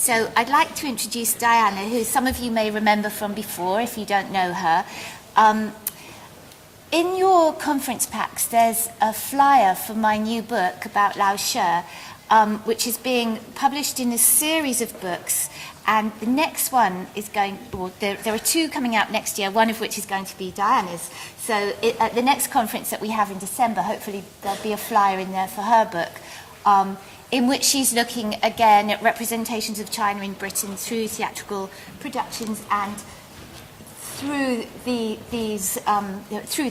So I'd like to introduce Diana, who some of you may remember from before, if you don't know her. In your conference packs, there's a flyer for my new book about Lao She, which is being published in a series of books. And the next one is going, well, there are two coming out next year, one of which is going to be Diana's. So at the next conference that we have in December, hopefully there'll be a flyer in there for her book, in which she's looking again at representations of China in Britain through theatrical productions and through the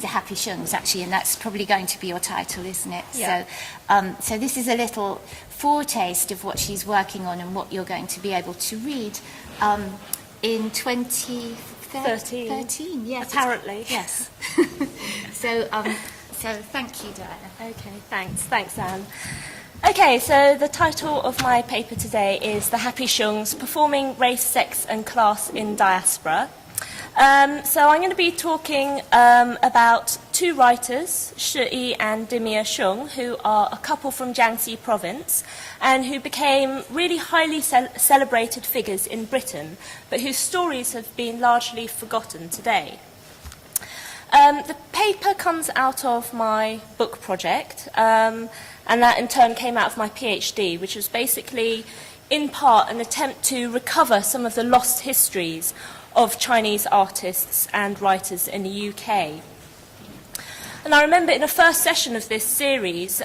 Happy Hsiungs, actually, and that's probably going to be your title, isn't it? Yeah. So this is a little foretaste of what she's working on and what you're going to be able to read in 2013. Yes, apparently. Yes. So thank you, Diana. Okay, thanks, Anne. Okay, so the title of my paper today is The Happy Hsiungs, Performing Race, Sex and Class in Diaspora. So I'm going to be talking about two writers, Shih-I and Dymia Hsiung, who are a couple from Jiangxi province and who became really highly celebrated figures in Britain, but whose stories have been largely forgotten today. The paper comes out of my book project, and that in turn came out of my PhD, which was basically, in part, an attempt to recover some of the lost histories of Chinese artists and writers in the UK. And I remember in the first session of this series,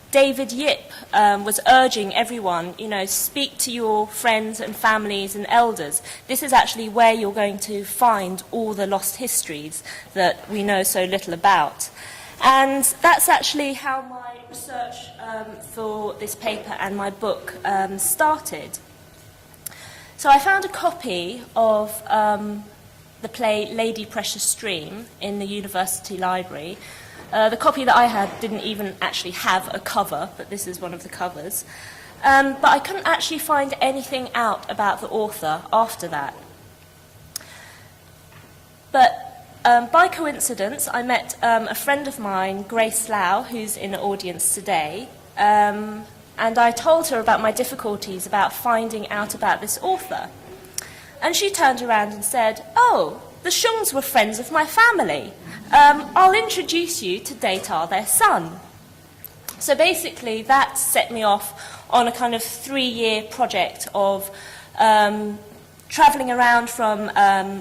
David Yip was urging everyone, speak to your friends and families and elders. This is actually where you're going to find all the lost histories that we know so little about. And that's actually how my research for this paper and my book started. So I found a copy of the play Lady Precious Stream in the university library. The copy that I had didn't even actually have a cover, but this is one of the covers. But I couldn't actually find anything out about the author after that. But by coincidence, I met a friend of mine, Grace Lau, who's in the audience today, and I told her about my difficulties about finding out about this author. And she turned around and said, "Oh, the Hsiungs were friends of my family. I'll introduce you to Datar, their son." So basically that set me off on a kind of 3-year project of travelling around from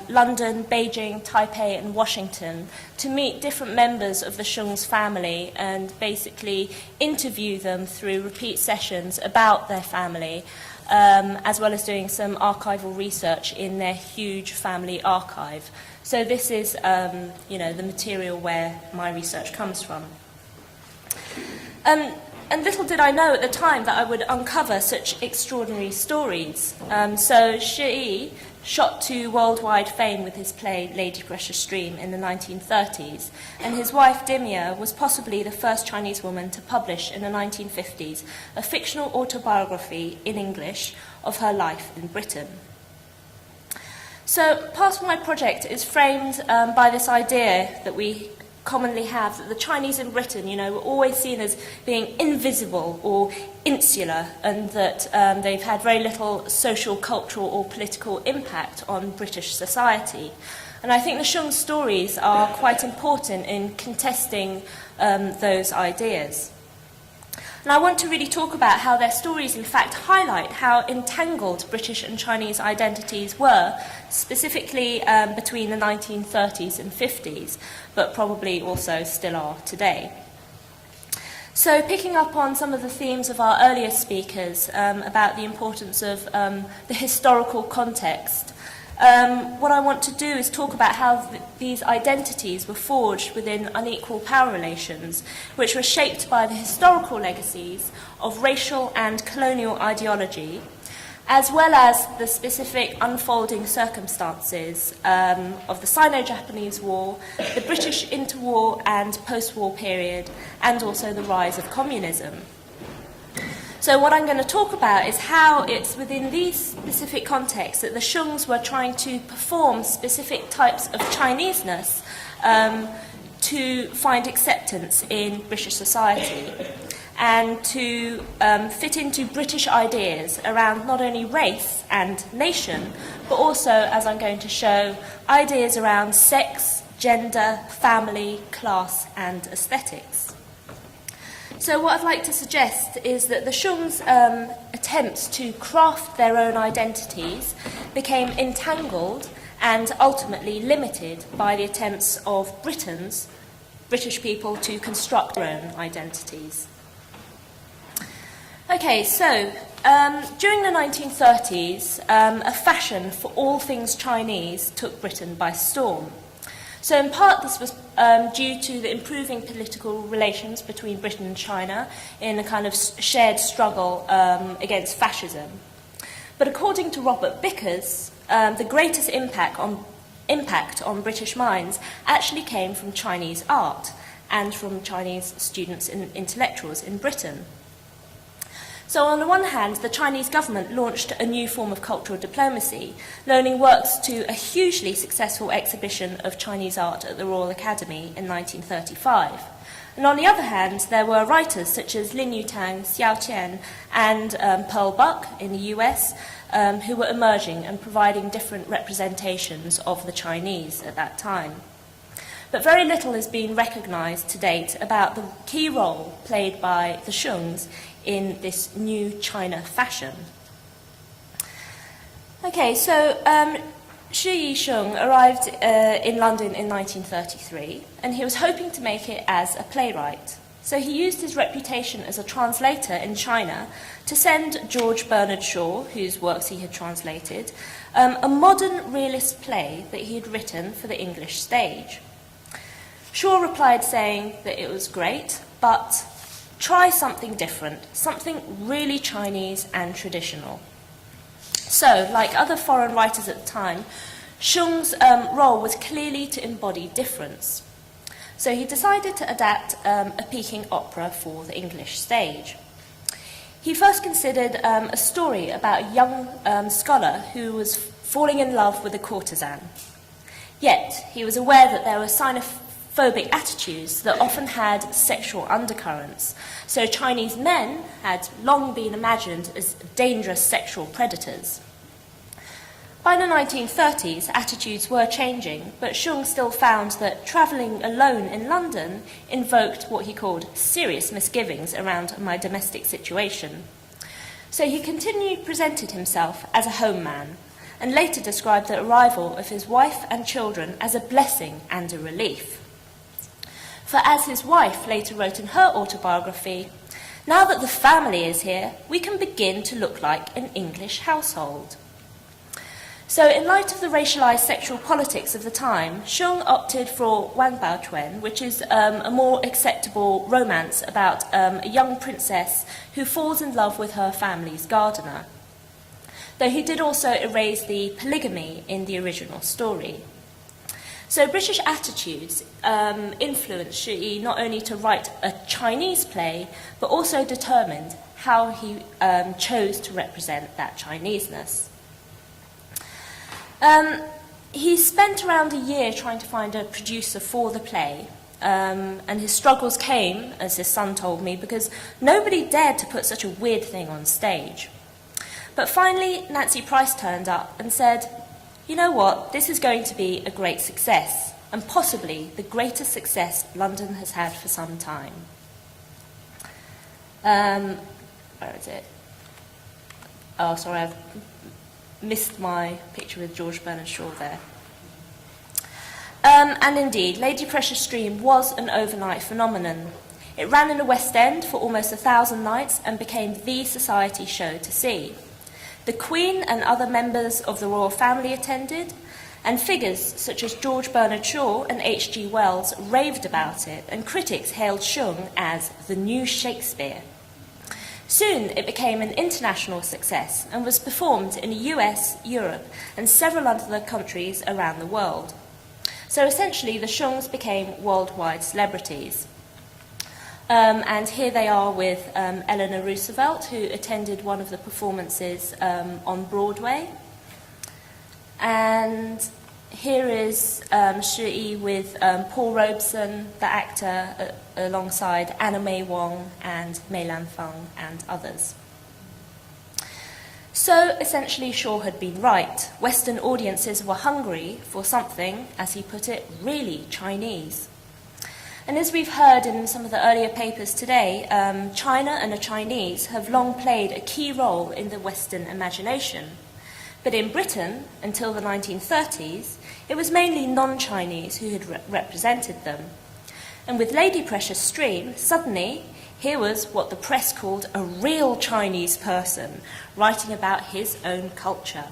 London, Beijing, Taipei and Washington to meet different members of the Hsiungs family and basically interview them through repeat sessions about their family, as well as doing some archival research in their huge family archive. So this is, the material where my research comes from. And little did I know at the time that I would uncover such extraordinary stories. So Shih-I shot to worldwide fame with his play Lady Precious Stream in the 1930s, and his wife Dymia was possibly the first Chinese woman to publish in the 1950s a fictional autobiography in English of her life in Britain. So part of my project is framed by this idea that we commonly have, that the Chinese in Britain, were always seen as being invisible or insular, and that they've had very little social, cultural or political impact on British society. And I think the Hsiung stories are quite important in contesting those ideas. And I want to really talk about how their stories in fact highlight how entangled British and Chinese identities were, specifically between the 1930s and 50s, but probably also still are today. So picking up on some of the themes of our earlier speakers about the importance of the historical context, what I want to do is talk about how these identities were forged within unequal power relations, which were shaped by the historical legacies of racial and colonial ideology, as well as the specific unfolding circumstances of the Sino-Japanese War, the British interwar and post-war period, and also the rise of communism. So what I'm going to talk about is how it's within these specific contexts that the Hsiungs were trying to perform specific types of Chineseness to find acceptance in British society. and to fit into British ideas around not only race and nation, but also, as I'm going to show, ideas around sex, gender, family, class, and aesthetics. So what I'd like to suggest is that the Hsiungs' attempts to craft their own identities became entangled and ultimately limited by the attempts of British people, to construct their own identities. Okay, so during the 1930s, a fashion for all things Chinese took Britain by storm. So in part this was due to the improving political relations between Britain and China in a kind of shared struggle against fascism. But according to Robert Bickers, the greatest impact on British minds actually came from Chinese art and from Chinese students and intellectuals in Britain. So on the one hand, the Chinese government launched a new form of cultural diplomacy, loaning works to a hugely successful exhibition of Chinese art at the Royal Academy in 1935. And on the other hand, there were writers such as Lin Yutang, Xiao Qian, and Pearl Buck in the US, who were emerging and providing different representations of the Chinese at that time. But very little has been recognised to date about the key role played by the Hsiungs in this new China fashion. Okay, so Shih-I Hsiung arrived in London in 1933, and he was hoping to make it as a playwright. So he used his reputation as a translator in China to send George Bernard Shaw, whose works he had translated, a modern realist play that he had written for the English stage. Shaw replied saying that it was great, but try something different, something really Chinese and traditional. So, like other foreign writers at the time, Hsiung's role was clearly to embody difference. So he decided to adapt a Peking opera for the English stage. He first considered a story about a young scholar who was falling in love with a courtesan. Yet, he was aware that there were xenophobic attitudes that often had sexual undercurrents. So Chinese men had long been imagined as dangerous sexual predators. By the 1930s, attitudes were changing, but Hsiung still found that travelling alone in London invoked what he called serious misgivings around my domestic situation. So he continued presented himself as a home man, and later described the arrival of his wife and children as a blessing and a relief. For as his wife later wrote in her autobiography, "Now that the family is here, we can begin to look like an English household." So in light of the racialized sexual politics of the time, Hsiung opted for Wang Baochuan, which is a more acceptable romance about a young princess who falls in love with her family's gardener. Though he did also erase the polygamy in the original story. So British attitudes influenced Shih-I not only to write a Chinese play, but also determined how he chose to represent that Chineseness. He spent around a year trying to find a producer for the play, and his struggles came, as his son told me, because nobody dared to put such a weird thing on stage. But finally, Nancy Price turned up and said, "You know what, this is going to be a great success, and possibly the greatest success London has had for some time." Where is it? Oh, sorry, I've missed my picture with George Bernard Shaw there. And indeed, Lady Precious Stream was an overnight phenomenon. It ran in the West End for almost 1,000 nights and became the society show to see. The Queen and other members of the royal family attended, and figures such as George Bernard Shaw and H.G. Wells raved about it, and critics hailed Hsiung as the new Shakespeare. Soon it became an international success and was performed in the US, Europe, and several other countries around the world. So essentially, the Hsiungs became worldwide celebrities. And here they are with Eleanor Roosevelt, who attended one of the performances on Broadway. And Here is Shih-I with Paul Robeson, the actor, alongside Anna May Wong and Mei Lan Feng and others. So, essentially, Shaw had been right. Western audiences were hungry for something, as he put it, really Chinese. And as we've heard in some of the earlier papers today, China and the Chinese have long played a key role in the Western imagination. But in Britain, until the 1930s, it was mainly non-Chinese who had represented them. And with Lady Precious Stream, suddenly, here was what the press called a real Chinese person, writing about his own culture.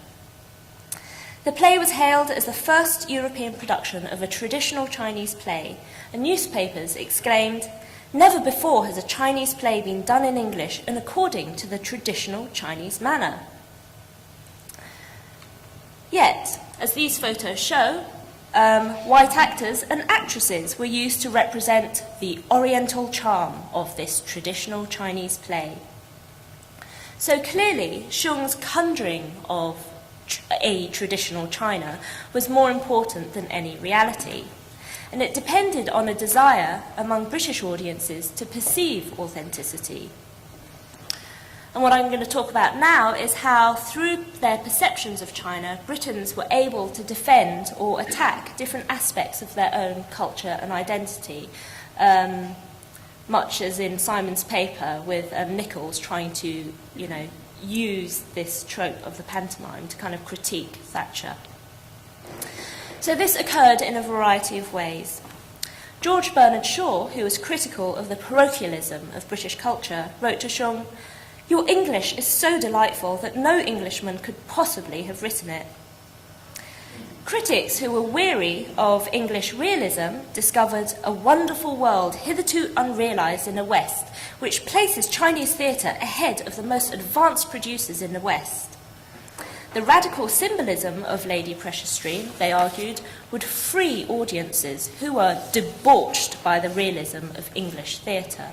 The play was hailed as the first European production of a traditional Chinese play, and newspapers exclaimed, "Never before has a Chinese play been done in English and according to the traditional Chinese manner." Yet, as these photos show, white actors and actresses were used to represent the oriental charm of this traditional Chinese play. So clearly, Hsiung's conjuring of a traditional China was more important than any reality, and it depended on a desire among British audiences to perceive authenticity. And what I'm going to talk about now is how, through their perceptions of China, Britons were able to defend or attack different aspects of their own culture and identity, much as in Simon's paper with Nichols trying to, use this trope of the pantomime to kind of critique Thatcher. So this occurred in a variety of ways. George Bernard Shaw, who was critical of the parochialism of British culture, wrote to Hsiung, "Your English is so delightful that no Englishman could possibly have written it." Critics who were weary of English realism discovered a wonderful world hitherto unrealised in the West, which places Chinese theatre ahead of the most advanced producers in the West. The radical symbolism of Lady Precious Stream, they argued, would free audiences who were debauched by the realism of English theatre.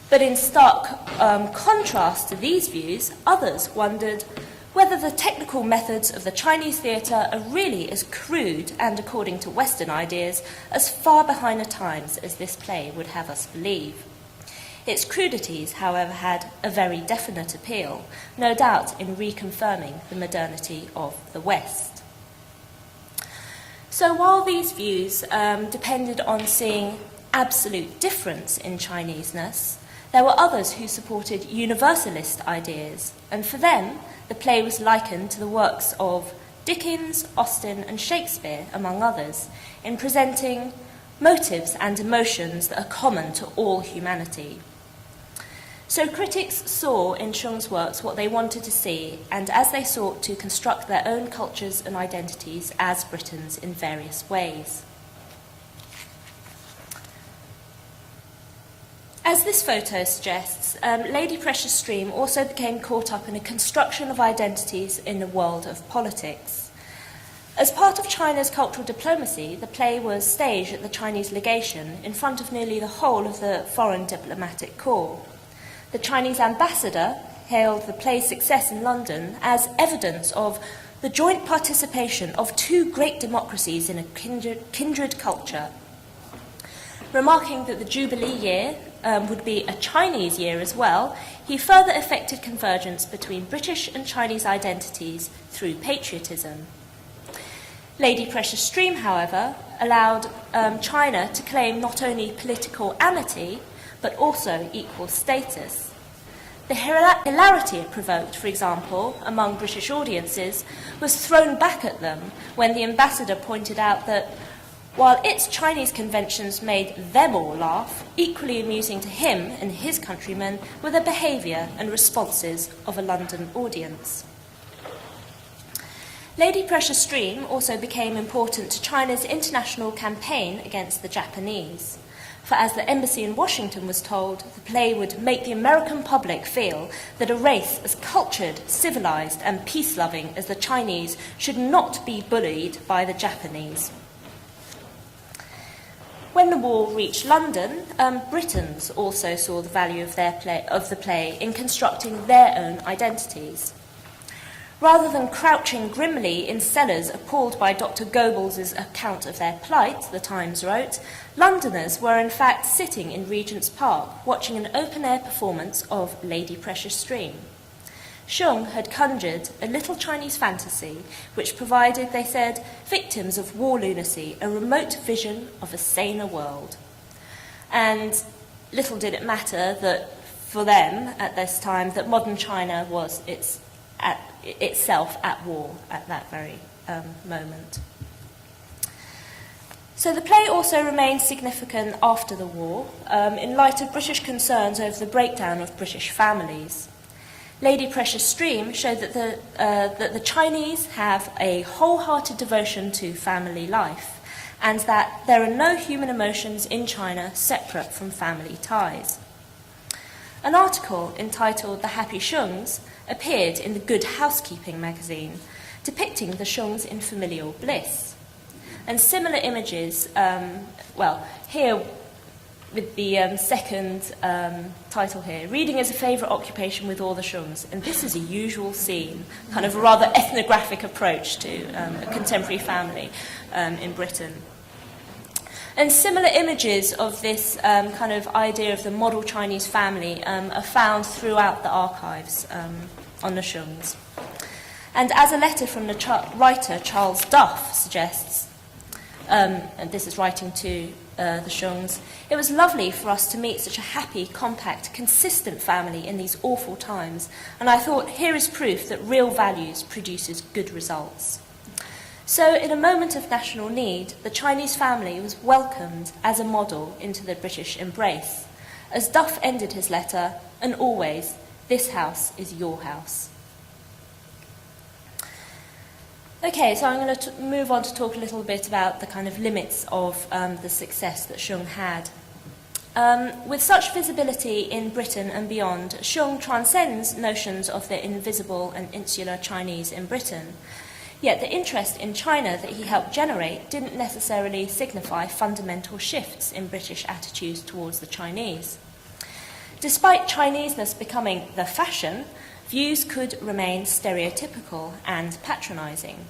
But in stark contrast to these views, others wondered whether the technical methods of the Chinese theatre are really as crude and, according to Western ideas, as far behind the times as this play would have us believe. Its crudities, however, had a very definite appeal, no doubt in reconfirming the modernity of the West. So while these views depended on seeing absolute difference in Chineseness, there were others who supported universalist ideas, and for them, the play was likened to the works of Dickens, Austen, and Shakespeare, among others, in presenting motives and emotions that are common to all humanity. So critics saw in Hsiung's works what they wanted to see, and as they sought to construct their own cultures and identities as Britons in various ways. As this photo suggests, Lady Precious Stream also became caught up in a construction of identities in the world of politics. As part of China's cultural diplomacy, the play was staged at the Chinese legation in front of nearly the whole of the foreign diplomatic corps. The Chinese ambassador hailed the play's success in London as evidence of the joint participation of two great democracies in a kindred culture. Remarking that the Jubilee year would be a Chinese year as well, he further effected convergence between British and Chinese identities through patriotism. Lady Precious Stream, however, allowed China to claim not only political amity, but also equal status. The hilarity it provoked, for example, among British audiences, was thrown back at them when the ambassador pointed out that while its Chinese conventions made them all laugh, equally amusing to him and his countrymen were the behaviour and responses of a London audience. Lady Precious Stream also became important to China's international campaign against the Japanese. For as the embassy in Washington was told, the play would make the American public feel that a race as cultured, civilised and peace-loving as the Chinese should not be bullied by the Japanese. When the war reached London, Britons also saw the value of the play in constructing their own identities. Rather than crouching grimly in cellars appalled by Dr. Goebbels' account of their plight, the Times wrote, Londoners were in fact sitting in Regent's Park watching an open-air performance of Lady Precious Stream. Hsiung had conjured a little Chinese fantasy which provided, they said, victims of war lunacy a remote vision of a saner world. And little did it matter that for them at this time that modern China was itself at war at that very moment. So the play also remained significant after the war in light of British concerns over the breakdown of British families. Lady Precious Stream showed that the Chinese have a wholehearted devotion to family life and that there are no human emotions in China separate from family ties. An article entitled The Happy Hsiungs appeared in the Good Housekeeping magazine, depicting the Hsiungs in familial bliss. And similar images, here with the second title here, reading is a favourite occupation with all the Hsiungs. And this is a usual scene, kind of a rather ethnographic approach to a contemporary family in Britain. And similar images of this kind of idea of the model Chinese family are found throughout the archives on the Hsiungs. And as a letter from the writer Charles Duff suggests, and this is writing to the Hsiungs, it was lovely for us to meet such a happy, compact, consistent family in these awful times, and I thought, here is proof that real values produces good results. So, in a moment of national need, the Chinese family was welcomed as a model into the British embrace. As Duff ended his letter, and always, this house is your house. Okay, so I'm going to move on to talk a little bit about the kind of limits of the success that Hsiung had. With such visibility in Britain and beyond, Hsiung transcends notions of the invisible and insular Chinese in Britain. Yet the interest in China that he helped generate didn't necessarily signify fundamental shifts in British attitudes towards the Chinese. Despite Chineseness becoming the fashion, views could remain stereotypical and patronising.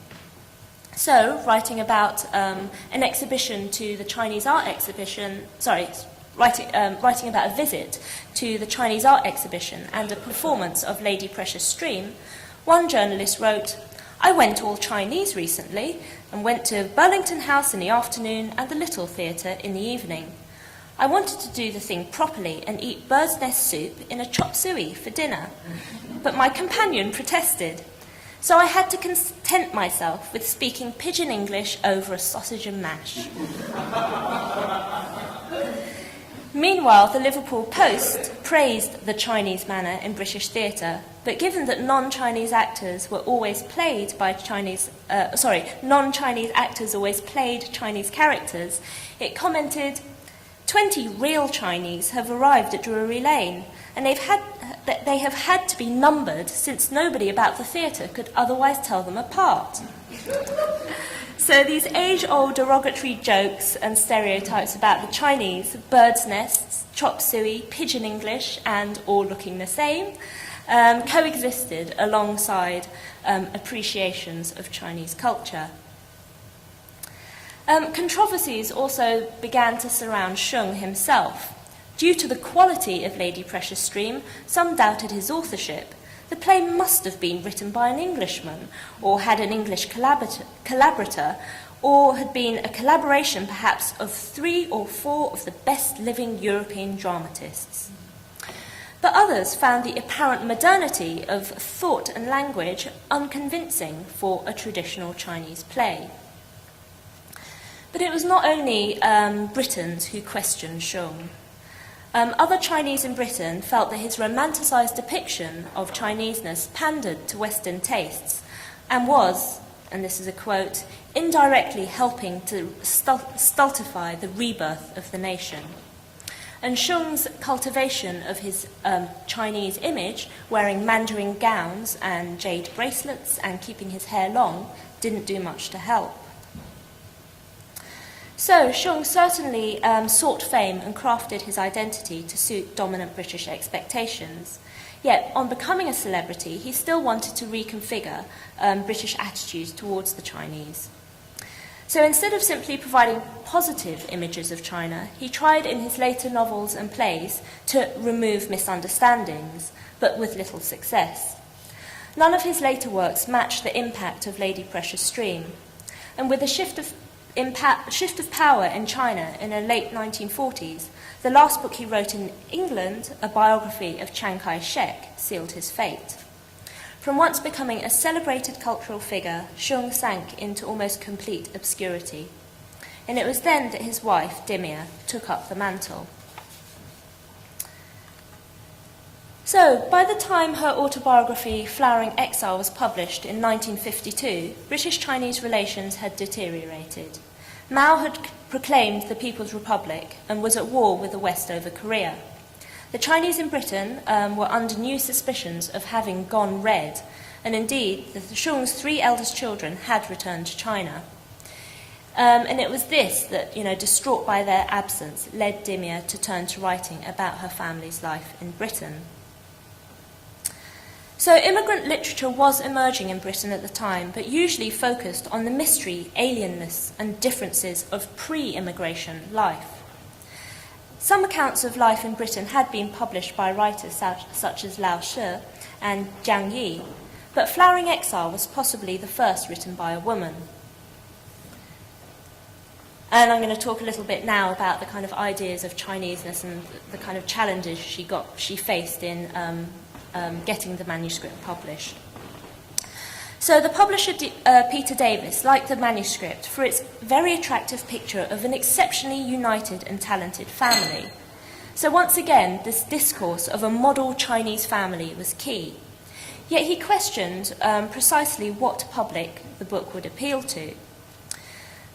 So, writing about an exhibition to the Chinese art exhibition, writing about a visit to the Chinese art exhibition and a performance of Lady Precious Stream, one journalist wrote, I went all Chinese recently and went to Burlington House in the afternoon and the Little Theatre in the evening. I wanted to do the thing properly and eat bird's nest soup in a chop suey for dinner, but my companion protested. So I had to content myself with speaking pidgin English over a sausage and mash. Meanwhile, the Liverpool Post praised the Chinese manner in British theatre, but given that non-Chinese actors always played Chinese characters, it commented, 20 real Chinese have arrived at Drury Lane, and they have had to be numbered since nobody about the theatre could otherwise tell them apart. So these age-old derogatory jokes and stereotypes about the Chinese, bird's nests, chop suey, pidgin English, and all looking the same, coexisted alongside appreciations of Chinese culture. Controversies also began to surround Hsiung himself. Due to the quality of Lady Precious Stream, some doubted his authorship. The play must have been written by an Englishman, or had an English collaborator, or had been a collaboration perhaps of 3 or 4 of the best living European dramatists. But others found the apparent modernity of thought and language unconvincing for a traditional Chinese play. But it was not only Britons who questioned Hsiung. Other Chinese in Britain felt that his romanticised depiction of Chineseness pandered to Western tastes and was, and this is a quote, indirectly helping to stultify the rebirth of the nation. And Hsiung's cultivation of his Chinese image, wearing Mandarin gowns and jade bracelets and keeping his hair long, didn't do much to help. So, Hsiung certainly sought fame and crafted his identity to suit dominant British expectations. Yet, on becoming a celebrity, he still wanted to reconfigure British attitudes towards the Chinese. So instead of simply providing positive images of China, he tried in his later novels and plays to remove misunderstandings, but with little success. None of his later works matched the impact of Lady Precious Stream, and with a shift of power in China in the late 1940s, the last book he wrote in England, a biography of Chiang Kai-shek, sealed his fate. From once becoming a celebrated cultural figure, Hsiung sank into almost complete obscurity, and it was then that his wife, Dymia, took up the mantle. So, by the time her autobiography, Flowering Exile, was published in 1952, British-Chinese relations had deteriorated. Mao had proclaimed the People's Republic and was at war with the West over Korea. The Chinese in Britain were under new suspicions of having gone red, and indeed, the Hsiung's 3 eldest children had returned to China. And it was this that, distraught by their absence, led Dymia to turn to writing about her family's life in Britain. So immigrant literature was emerging in Britain at the time, but usually focused on the mystery, alienness, and differences of pre-immigration life. Some accounts of life in Britain had been published by writers such as Lao She and Jiang Yi, but Flowering Exile was possibly the first written by a woman. And I'm going to talk a little bit now about the kind of ideas of Chineseness and the kind of challenges she faced in getting the manuscript published. So the publisher, Peter Davis, liked the manuscript for its very attractive picture of an exceptionally united and talented family. So once again, this discourse of a model Chinese family was key. Yet he questioned precisely what public the book would appeal to.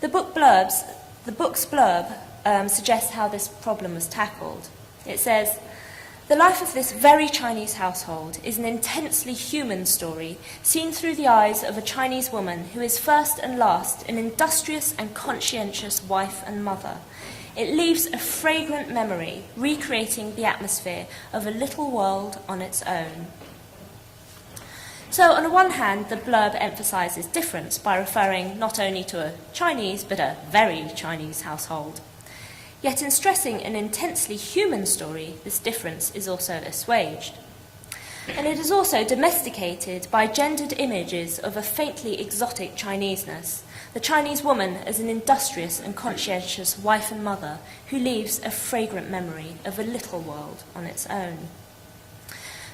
The book's blurb suggests how this problem was tackled. It says, "The life of this very Chinese household is an intensely human story seen through the eyes of a Chinese woman who is first and last an industrious and conscientious wife and mother. It leaves a fragrant memory, recreating the atmosphere of a little world on its own." So on the one hand, the blurb emphasises difference by referring not only to a Chinese but a very Chinese household. Yet in stressing an intensely human story, this difference is also assuaged. And it is also domesticated by gendered images of a faintly exotic Chineseness, the Chinese woman as an industrious and conscientious wife and mother who leaves a fragrant memory of a little world on its own.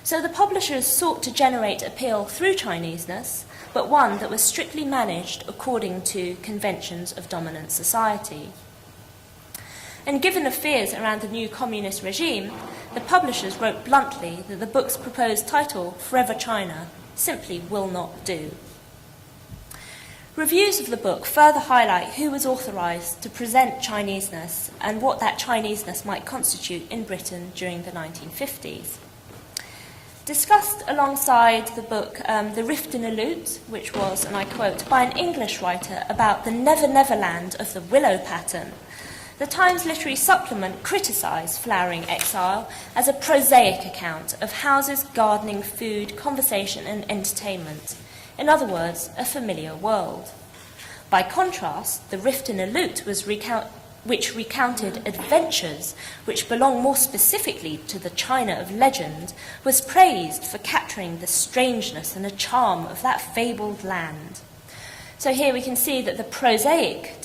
So the publishers sought to generate appeal through Chineseness, but one that was strictly managed according to conventions of dominant society. And given the fears around the new communist regime, the publishers wrote bluntly that the book's proposed title, Forever China, simply will not do. Reviews of the book further highlight who was authorised to present Chineseness and what that Chineseness might constitute in Britain during the 1950s. Discussed alongside the book The Rift in a Lute, which was, and I quote, by an English writer about the Never Never Land of the willow pattern, the Times Literary Supplement criticised Flowering Exile as a prosaic account of houses, gardening, food, conversation and entertainment. In other words, a familiar world. By contrast, The Rift in a Lute which recounted adventures which belong more specifically to the China of legend, was praised for capturing the strangeness and the charm of that fabled land. So here we can see that the prosaic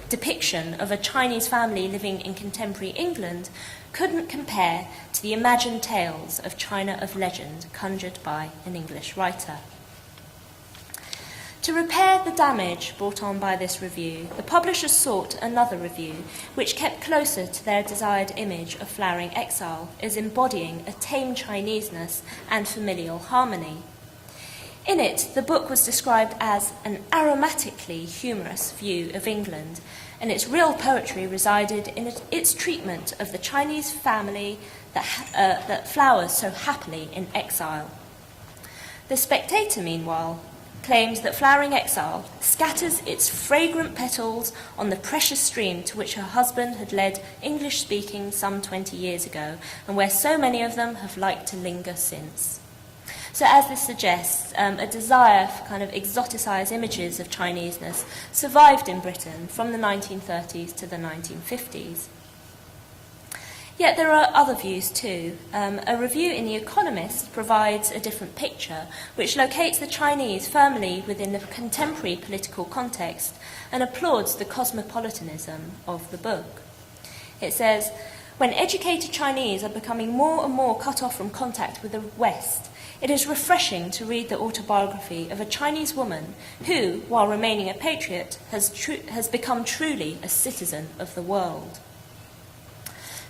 depiction of a Chinese family living in contemporary England couldn't compare to the imagined tales of China of legend conjured by an English writer. To repair the damage brought on by this review, the publishers sought another review which kept closer to their desired image of Flowering Exile as embodying a tame Chineseness and familial harmony. In it, the book was described as an aromatically humorous view of England, and its real poetry resided in its treatment of the Chinese family that flowers so happily in exile. The Spectator, meanwhile, claims that flowering exile scatters its fragrant petals on the precious stream to which her husband had led English-speaking some 20 years ago, and where so many of them have liked to linger since. So as this suggests, a desire for kind of exoticized images of Chineseness survived in Britain from the 1930s to the 1950s. Yet there are other views too. A review in The Economist provides a different picture, which locates the Chinese firmly within the contemporary political context and applauds the cosmopolitanism of the book. It says, "When educated Chinese are becoming more and more cut off from contact with the West, it is refreshing to read the autobiography of a Chinese woman who, while remaining a patriot, has become truly a citizen of the world."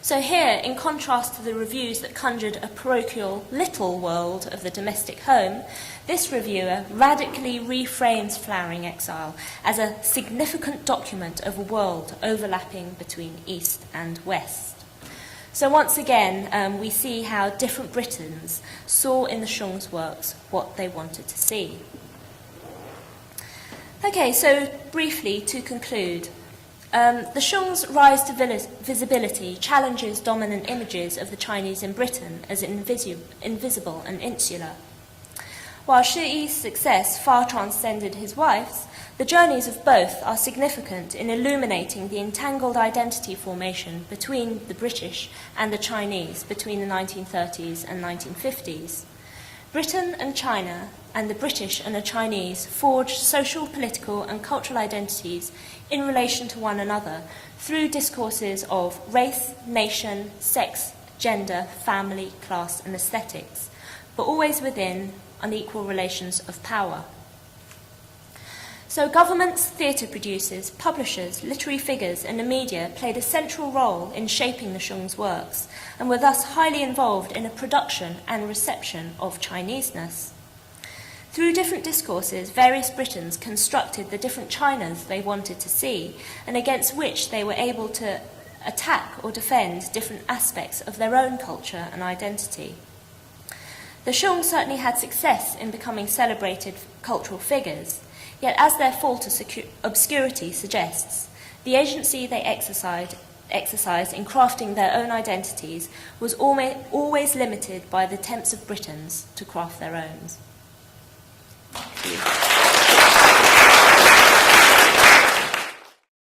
So here, in contrast to the reviews that conjured a parochial little world of the domestic home, this reviewer radically reframes Flowering Exile as a significant document of a world overlapping between East and West. So once again, we see how different Britons saw in the Hsiungs' works what they wanted to see. Okay, so briefly to conclude, the Hsiungs' rise to visibility challenges dominant images of the Chinese in Britain as invisible and insular. While Shih-I's success far transcended his wife's, the journeys of both are significant in illuminating the entangled identity formation between the British and the Chinese between the 1930s and 1950s. Britain and China, and the British and the Chinese, forged social, political, and cultural identities in relation to one another through discourses of race, nation, sex, gender, family, class, and aesthetics, but always within unequal relations of power. So governments, theatre producers, publishers, literary figures, and the media played a central role in shaping the Hsiungs' works, and were thus highly involved in a production and reception of Chineseness. Through different discourses, various Britons constructed the different Chinas they wanted to see, and against which they were able to attack or defend different aspects of their own culture and identity. The Hsiungs certainly had success in becoming celebrated cultural figures, yet as their fall to obscurity suggests, the agency they exercised in crafting their own identities was always limited by the attempts of Britons to craft their own. Thank you.